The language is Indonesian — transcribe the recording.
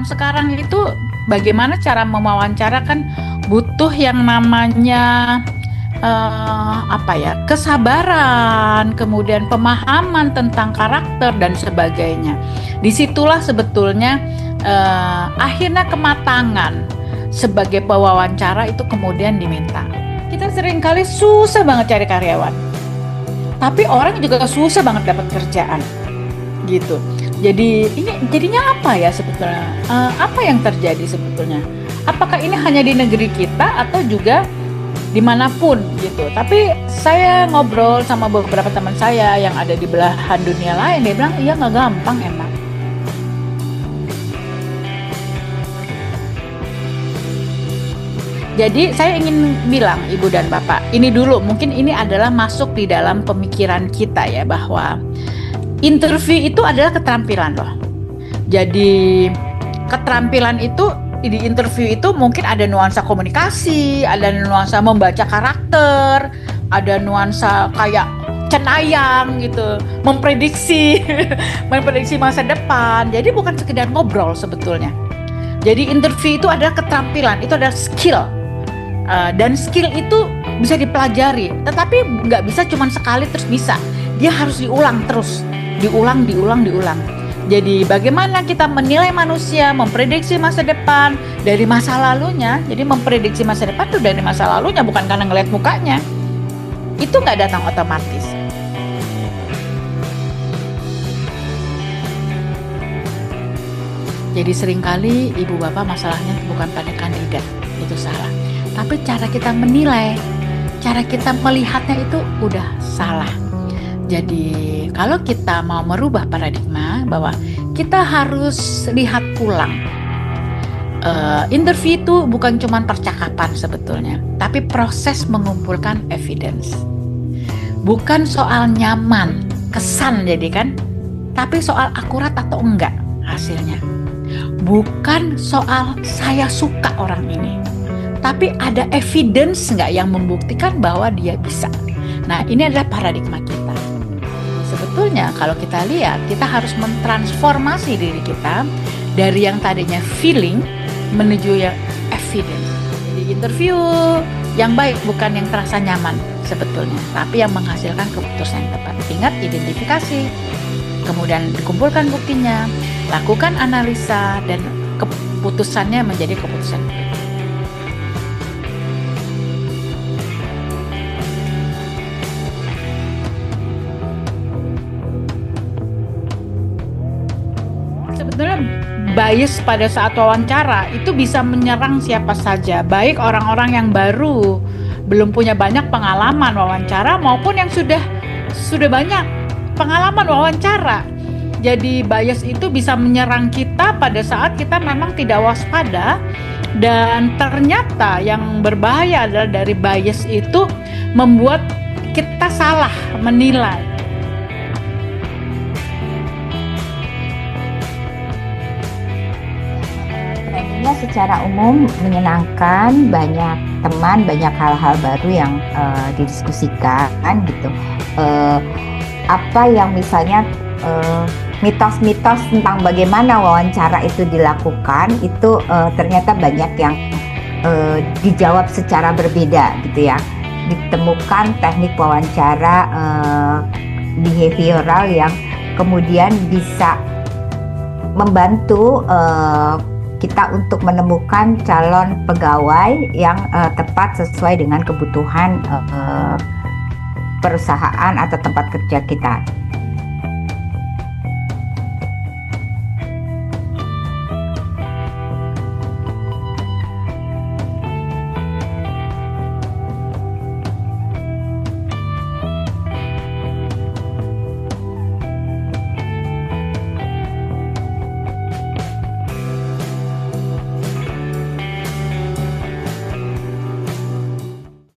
zaman sekarang itu bagaimana cara mewawancara kan butuh yang namanya kesabaran, kemudian pemahaman tentang karakter dan sebagainya. Disitulah sebetulnya akhirnya kematangan sebagai pewawancara itu kemudian diminta. Kita seringkali susah banget cari karyawan, tapi orang juga susah banget dapat kerjaan, gitu. Jadi ini jadinya apa ya sebetulnya? Apa yang terjadi sebetulnya? Apakah ini hanya di negeri kita atau juga dimanapun gitu? Tapi saya ngobrol sama beberapa teman saya yang ada di belahan dunia lain, dia bilang iya nggak gampang emang. Jadi saya ingin bilang Ibu dan Bapak, ini dulu mungkin ini adalah masuk di dalam pemikiran kita ya, bahwa interview itu adalah keterampilan loh. Jadi keterampilan itu di interview itu mungkin ada nuansa komunikasi, ada nuansa membaca karakter, ada nuansa kayak cenayang gitu, memprediksi memprediksi masa depan. Jadi bukan sekedar ngobrol sebetulnya. Jadi interview itu adalah keterampilan, itu adalah skill. Dan skill itu bisa dipelajari, tetapi nggak bisa cuma sekali terus bisa. Dia harus diulang terus, diulang. Jadi bagaimana kita menilai manusia, memprediksi masa depan dari masa lalunya. Jadi memprediksi masa depan itu dari masa lalunya, bukan karena ngeliat mukanya. Itu nggak datang otomatis. Jadi seringkali ibu bapak masalahnya bukan pada kandidat, itu salah. Tapi cara kita menilai, cara kita melihatnya itu udah salah. Jadi kalau kita mau merubah paradigma bahwa kita harus lihat ulang. Interview itu bukan cuma percakapan sebetulnya, tapi proses mengumpulkan evidence. Bukan soal nyaman, kesan jadi kan, tapi soal akurat atau enggak hasilnya. Bukan soal saya suka orang ini, tapi ada evidence nggak yang membuktikan bahwa dia bisa. Nah, ini adalah paradigma kita. Sebetulnya kalau kita lihat, kita harus mentransformasi diri kita dari yang tadinya feeling menuju yang evidence. Jadi interview yang baik bukan yang terasa nyaman sebetulnya, tapi yang menghasilkan keputusan yang tepat. Ingat, identifikasi, kemudian dikumpulkan buktinya, lakukan analisa, dan keputusannya menjadi keputusan. Sebetulnya bias pada saat wawancara itu bisa menyerang siapa saja, baik orang-orang yang baru, belum punya banyak pengalaman wawancara, maupun yang sudah banyak pengalaman wawancara. Jadi bias itu bisa menyerang kita pada saat kita memang tidak waspada, dan ternyata yang berbahaya adalah dari bias itu membuat kita salah menilai. Trainingnya secara umum menyenangkan, banyak teman, banyak hal-hal baru yang didiskusikan gitu. Apa yang misalnya mitos-mitos tentang bagaimana wawancara itu dilakukan itu ternyata banyak yang dijawab secara berbeda gitu ya. Ditemukan teknik wawancara behavioral yang kemudian bisa membantu kita untuk menemukan calon pegawai yang tepat sesuai dengan kebutuhan perusahaan atau tempat kerja kita.